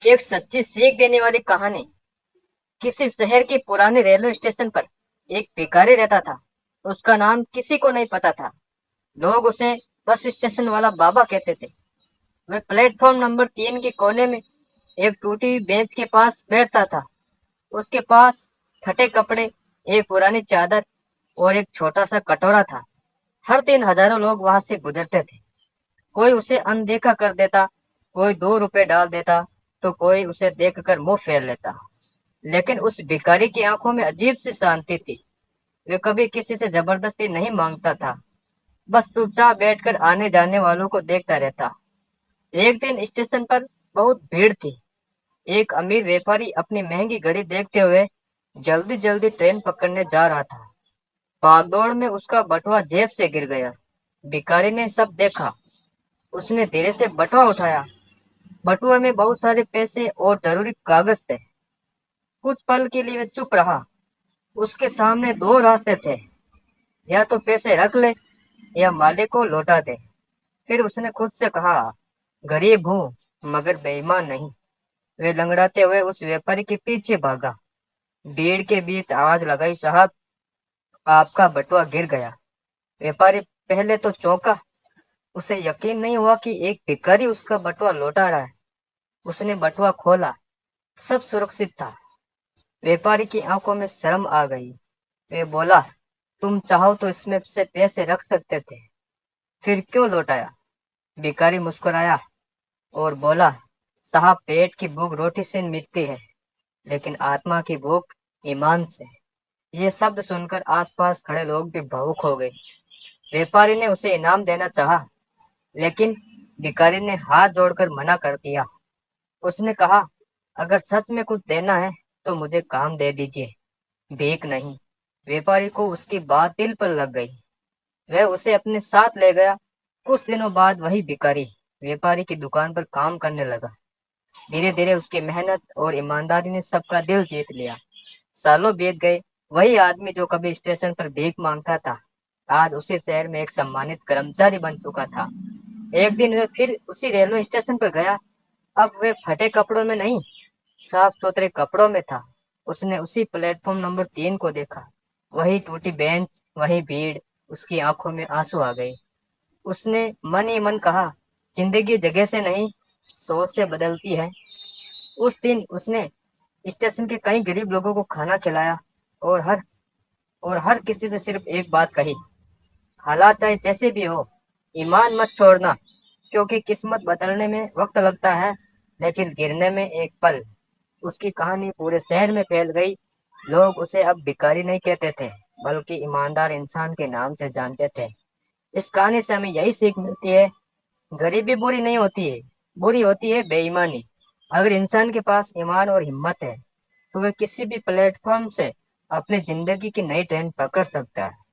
एक सच्ची सीख देने वाली कहानी। किसी शहर के पुराने रेलवे स्टेशन पर एक भिखारी रहता था। उसका नाम किसी को नहीं पता था। लोग उसे बस स्टेशन वाला बाबा कहते थे। वह प्लेटफॉर्म नंबर 3 के कोने में एक टूटी हुई बेंच के पास बैठता था। उसके पास फटे कपड़े, एक पुरानी चादर और एक छोटा सा कटोरा था। हर दिन हजारों लोग वहां से गुजरते थे। कोई उसे अनदेखा कर देता, कोई 2 रुपए डाल देता, तो कोई उसे देखकर मुंह फेर लेता। लेकिन उस भिखारी की आंखों में अजीब सी शांति थी। वे कभी किसी से जबरदस्ती नहीं मांगता था, बस चुपचाप बैठकर आने जाने वालों को देखता रहता। एक दिन स्टेशन पर बहुत भीड़ थी। एक अमीर व्यापारी अपनी महंगी घड़ी देखते हुए जल्दी जल्दी ट्रेन पकड़ने जा रहा था। भागदौड़ में उसका बटुआ जेब से गिर गया। भिखारी ने सब देखा। उसने धीरे से बटुआ उठाया। बटुए में बहुत सारे पैसे और जरूरी कागज थे। कुछ पल के लिए वह चुप रहा। उसके सामने दो रास्ते थे, या तो पैसे रख ले या मालिक को लौटा दे। फिर उसने खुद से कहा, गरीब हूँ मगर बेईमान नहीं। वे लंगड़ाते हुए उस व्यापारी के पीछे भागा। भीड़ के बीच आवाज लगाई, साहब आपका बटुआ गिर गया। व्यापारी पहले तो चौंका। उसे यकीन नहीं हुआ कि एक भिखारी उसका बटुआ लौटा रहा है। उसने बटुआ खोला। सब सुरक्षित था। व्यापारी की आंखों में शर्म आ गई। वे बोला, तुम चाहो तो इसमें से पैसे रख सकते थे, फिर क्यों लौटाया? भिखारी मुस्कुराया और बोला, साहब पेट की भूख रोटी से मिटती है, लेकिन आत्मा की भूख ईमान से। ये शब्द सुनकर आसपास खड़े लोग भी भावुक हो गए। व्यापारी ने उसे इनाम देना चाहा, लेकिन भिखारी ने हाथ जोड़कर मना कर दिया। उसने कहा, अगर सच में कुछ देना है तो मुझे काम दे दीजिए, भीख नहीं। व्यापारी को उसकी बात दिल पर लग गई। वह उसे अपने साथ ले गया। कुछ दिनों बाद वही भिखारी व्यापारी की दुकान पर काम करने लगा। धीरे धीरे उसकी मेहनत और ईमानदारी ने सबका दिल जीत लिया। सालों बीत गए। वही आदमी जो कभी स्टेशन पर भीख मांगता था, आज उसी शहर में एक सम्मानित कर्मचारी बन चुका था। एक दिन वह फिर उसी रेलवे स्टेशन पर गया। अब वह फटे कपड़ों में नहीं, साफ सुथरे कपड़ों में था। उसने उसी प्लेटफॉर्म नंबर 3 को देखा। वही टूटी बेंच, वही भीड़। उसकी आंखों में आंसू आ गए। उसने मन ही मन कहा, जिंदगी जगह से नहीं, सोच से बदलती है। उस दिन उसने स्टेशन के कई गरीब लोगों को खाना खिलाया और हर किसी से सिर्फ एक बात कही, हालात चाहे जैसे भी हो, ईमान मत छोड़ना। क्योंकि किस्मत बदलने में वक्त लगता है, लेकिन गिरने में एक पल। उसकी कहानी पूरे शहर में फैल गई। लोग उसे अब भिखारी नहीं कहते थे, बल्कि ईमानदार इंसान के नाम से जानते थे। इस कहानी से हमें यही सीख मिलती है, गरीबी बुरी नहीं होती है, बुरी होती है बेईमानी। अगर इंसान के पास ईमान और हिम्मत है, तो वह किसी भी प्लेटफॉर्म से अपनी जिंदगी की नई ट्रेन पकड़ सकता है।